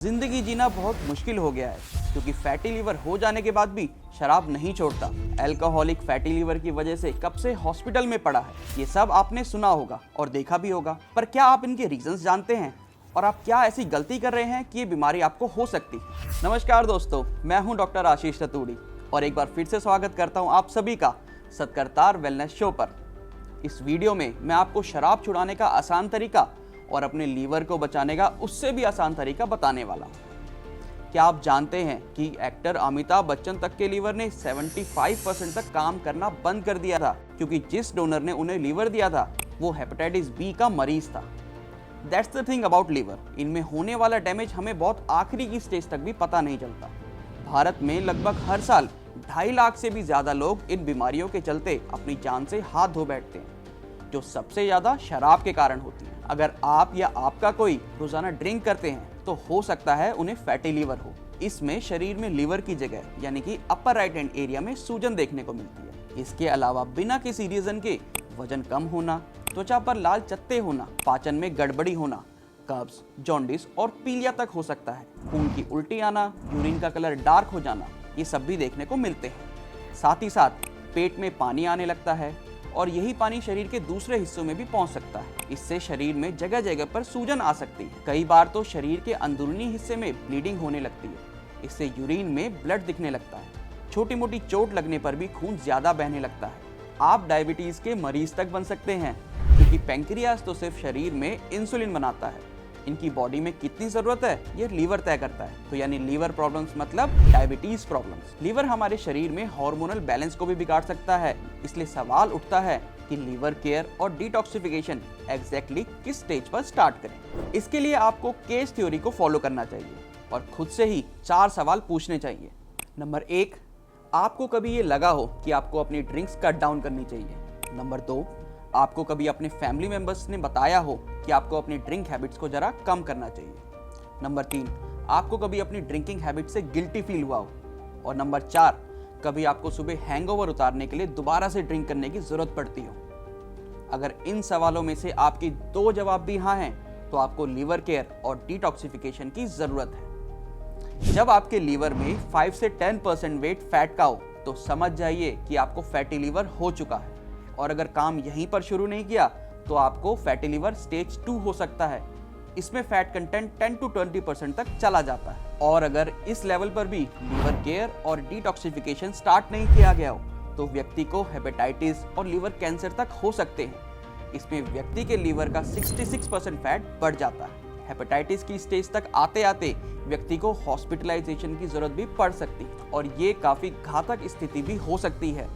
जिंदगी जीना बहुत मुश्किल हो गया है क्योंकि फैटी लीवर हो जाने के बाद भी शराब नहीं छोड़ता। अल्कोहलिक फैटी लीवर की वजह से कब से हॉस्पिटल में पड़ा है, ये सब आपने सुना होगा और देखा भी होगा। पर क्या आप इनके रीजंस जानते हैं और आप क्या ऐसी गलती कर रहे हैं कि ये बीमारी आपको हो सकती है? नमस्कार दोस्तों, मैं हूं डॉक्टर आशीष रतूड़ी और एक बार फिर से स्वागत करता हूं आप सभी का सत्करतार वेलनेस शो पर। इस वीडियो में मैं आपको शराब छुड़ाने का आसान तरीका और अपने लीवर को बचाने का उससे भी आसान तरीका बताने वाला हूं। क्या आप जानते हैं कि एक्टर अमिताभ बच्चन तक के लीवर ने 75% तक काम करना बंद कर दिया था क्योंकि जिस डोनर ने उन्हें लीवर दिया था वो हेपेटाइटिस बी का मरीज था। That's the thing about liver, इनमें होने वाला डैमेज हमें बहुत आखिरी की स्टेज तक भी पता नहीं चलता। भारत में लगभग हर साल 2.5 लाख से भी ज्यादा लोग इन बीमारियों के चलते अपनी जान से हाथ धो बैठते हैं, जो सबसे ज्यादा शराब के कारण होती है। अगर आप या आपका कोई रोजाना ड्रिंक करते हैं तो हो सकता है उन्हें फैटी लीवर हो। इसमें शरीर में लीवर की जगह यानी कि अपर राइट हैंड एरिया में सूजन देखने को मिलती है। इसके अलावा बिना किसी रीजन के वजन कम होना, त्वचा पर लाल चत्ते होना, पाचन में गड़बड़ी होना, कब्ज, जॉन्डिस और पीलिया तक हो सकता है। खून की उल्टी आना, यूरिन का कलर डार्क हो जाना, ये सब भी देखने को मिलते हैं। साथ ही साथ पेट में पानी आने लगता है और यही पानी शरीर के दूसरे हिस्सों में भी पहुंच सकता है। इससे शरीर में जगह जगह पर सूजन आ सकती है। कई बार तो शरीर के अंदरूनी हिस्से में ब्लीडिंग होने लगती है। इससे यूरिन में ब्लड दिखने लगता है। छोटी मोटी चोट लगने पर भी खून ज्यादा बहने लगता है। आप डायबिटीज के मरीज तक बन सकते हैं क्योंकि पैंक्रियाज तो सिर्फ शरीर में इंसुलिन बनाता है। इनकी बॉडी में कितनी जरूरत है ये लीवर तय करता है। तो यानी लीवर प्रॉब्लम्स मतलब डायबिटीज प्रॉब्लम्स। लीवर हमारे शरीर में हार्मोनल बैलेंस को भी बिगाड़ सकता है। इसलिए सवाल उठता है कि लीवर केयर और डिटॉक्सिफिकेशन एग्जैक्टली किस स्टेज पर स्टार्ट करें। इसके लिए आपको केस थ्योरी को फॉलो करना चाहिए और खुद से ही 4 सवाल पूछने चाहिए। नंबर 1, आपको कभी ये लगा हो कि आपको अपनी ड्रिंक्स कट डाउन करनी चाहिए? नंबर 2, आपको कभी अपने फैमिली मेंबर्स ने बताया हो कि आपको अपनी ड्रिंक हैबिट्स को जरा कम करना चाहिए? नंबर 3, आपको कभी अपनी ड्रिंकिंग हैबिट से गिल्टी फील हुआ हो? और नंबर 4, कभी आपको सुबह हैंगओवर उतारने के लिए दोबारा से ड्रिंक करने की जरूरत पड़ती हो? अगर इन सवालों में से आपकी 2 जवाब भी हाँ हैं तो आपको लीवर केयर और डिटॉक्सिफिकेशन की जरूरत है। जब आपके लीवर में 5 से 10% वेट फैट का हो तो समझ जाइए कि आपको फैटी लीवर हो चुका है। और अगर काम यहीं पर शुरू नहीं किया तो आपको फैटी लीवर स्टेज 2 हो सकता है। इसमें फैट कंटेंट 10 to 20% तक चला जाता है। और अगर इस लेवल पर भी लीवर केयर और डिटॉक्सिफिकेशन स्टार्ट नहीं किया गया हो तो व्यक्ति को हेपेटाइटिस और लीवर कैंसर तक हो सकते हैं। इसमें व्यक्ति के लीवर का 66% फैट बढ़ जाता है। हेपेटाइटिस की स्टेज तक आते आते व्यक्ति को हॉस्पिटलाइजेशन की जरूरत भी पड़ सकती है और ये काफी घातक स्थिति भी हो सकती है।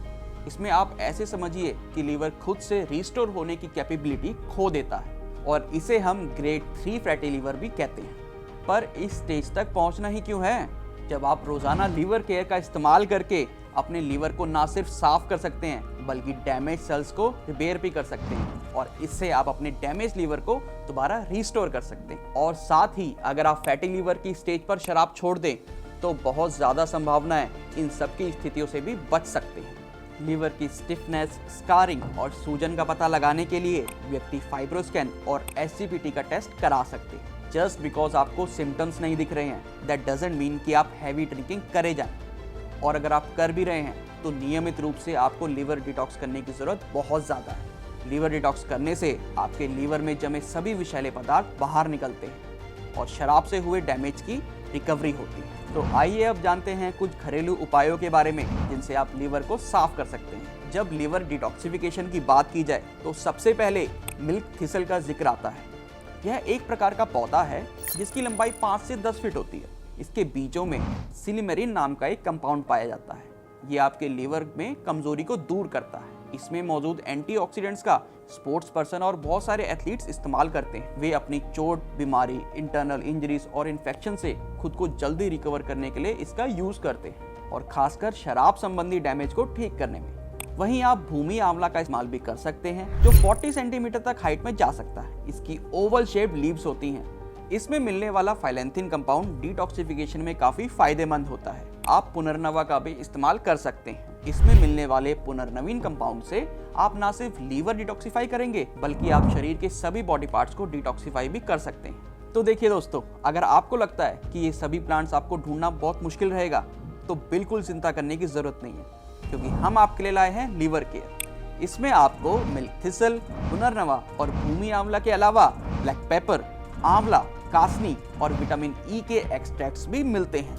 इसमें आप ऐसे समझिए कि लीवर खुद से रिस्टोर होने की कैपेबिलिटी खो देता है और इसे हम ग्रेड 3 फैटी लीवर भी कहते हैं। पर इस स्टेज तक पहुंचना ही क्यों है जब आप रोजाना लीवर केयर का इस्तेमाल करके अपने लीवर को ना सिर्फ साफ कर सकते हैं बल्कि डैमेज सेल्स को रिपेयर भी कर सकते हैं और इससे आप अपने डैमेज लीवर को दोबारा रिस्टोर कर सकते हैं। और साथ ही अगर आप फैटी लीवर की स्टेज पर शराब छोड़ दें तो बहुत ज्यादा संभावना है इन सब की स्थितियों से भी बच सकते हैं। लीवर की स्टिफनेस, स्कारिंग और सूजन का पता लगाने के लिए व्यक्ति फाइब्रोस्कैन और एसजीपीटी का टेस्ट करा सकते हैं। जस्ट बिकॉज आपको सिम्टम्स नहीं दिख रहे हैं दैट डजंट मीन कि आप हैवी ड्रिंकिंग करे जाएं। और अगर आप कर भी रहे हैं तो नियमित रूप से आपको लीवर डिटॉक्स करने की जरूरत बहुत ज़्यादा है। लीवर डिटॉक्स करने से आपके लीवर में जमे सभी विषैले पदार्थ बाहर निकलते हैं और शराब से हुए डैमेज की रिकवरी होती है। तो आइए अब जानते हैं कुछ घरेलू उपायों के बारे में जिनसे आप लीवर को साफ कर सकते हैं। जब लीवर डिटॉक्सिफिकेशन की बात की जाए तो सबसे पहले मिल्क थिसल का जिक्र आता है। यह एक प्रकार का पौधा है जिसकी लंबाई 5 से 10 फीट होती है। इसके बीजों में सिलिमेरिन नाम का एक कंपाउंड पाया जाता है। ये आपके लीवर में कमजोरी को दूर करता है। इसमें मौजूद एंटीऑक्सीडेंट्स का स्पोर्ट्स पर्सन और बहुत सारे एथलीट्स इस्तेमाल करते हैं। वे अपनी चोट, बीमारी, इंटरनल इंजरीज और इन्फेक्शन से खुद को जल्दी रिकवर करने के लिए इसका यूज करते हैं और खासकर शराब संबंधी डैमेज को ठीक करने में। वहीं आप भूमि आंवला का इस्तेमाल भी कर सकते हैं जो 40 सेंटीमीटर तक हाइट में जा सकता है। इसकी ओवल शेप्ड लीव्स होती हैं। इसमें मिलने वाला फाइलेंथिन कंपाउंड डिटॉक्सिफिकेशन में काफी फायदेमंद होता है। आप पुनर्नवा का भी इस्तेमाल कर सकते हैं। इसमें मिलने वाले पुनर्नवीन कंपाउंड से आप ना सिर्फ लीवर डिटॉक्सिफाई करेंगे बल्कि आप शरीर के सभी बॉडी पार्ट्स को डिटॉक्सिफाई भी कर सकते हैं। तो देखिए दोस्तों, अगर आपको लगता है कि ये सभी प्लांट्स आपको ढूंढना बहुत मुश्किल रहेगा तो बिल्कुल चिंता करने की जरूरत नहीं है, क्योंकि हम आपके लिए लाए हैं लीवर केयर। इसमें आपको मिल्क थिसल, पुनर्नवा और भूमि आंवला के अलावा ब्लैक पेपर, आंवला, कासनी और विटामिन ई के एक्सट्रैक्ट्स भी मिलते हैं।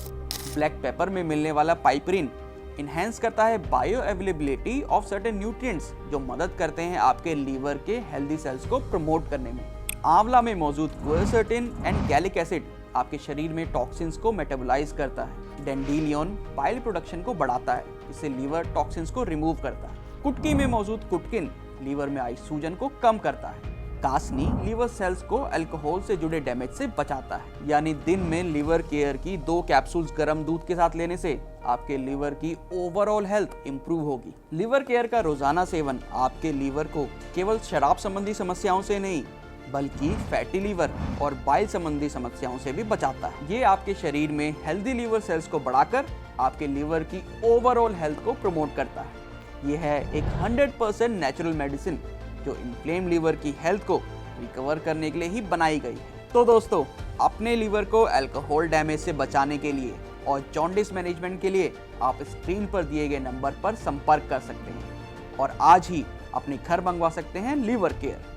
ब्लैक पेपर में मिलने वाला पाइपरिन इनहेंस करता है bio availability of certain nutrients, जो मदद करते हैं आपके लीवर के हेल्दी सेल्स को प्रमोट करने में। आंवला में मौजूद क्वरसेटिन एंड गैलिक एसिड आपके शरीर में टॉक्सिन्स को मेटाबोलाइज करता है। डेंडिलियन बाइल प्रोडक्शन को बढ़ाता है, इससे लीवर टॉक्सिन्स को रिमूव करता है। कुटकी में मौजूद कुटकिन लीवर में आई सूजन को कम करता है। कासनी लीवर सेल्स को अल्कोहल से जुड़े डैमेज से बचाता है। यानी दिन में लीवर केयर की 2 कैप्सूल्स गर्म दूध के साथ लेने से आपके लीवर की ओवरऑल हेल्थ इंप्रूव होगी। लीवर केयर का रोजाना सेवन आपके लीवर को केवल शराब संबंधी समस्याओं से नहीं, बल्कि फैटी लीवर और बाइल संबंधी समस्याओं से भी बचाता है। ये आपके शरीर में हेल्दी लीवर सेल्स को बढ़ाकर आपके लीवर की ओवरऑल हेल्थ को प्रमोट करता है। यह है एक 100% नेचुरल मेडिसिन जो इन्फ्लेम लीवर की हेल्थ को रिकवर करने के लिए ही बनाई गई है। तो दोस्तों, अपने लीवर को अल्कोहल डैमेज से बचाने के लिए और जॉन्डिस मैनेजमेंट के लिए आप स्क्रीन पर दिए गए नंबर पर संपर्क कर सकते हैं और आज ही अपने घर मंगवा सकते हैं लीवर केयर।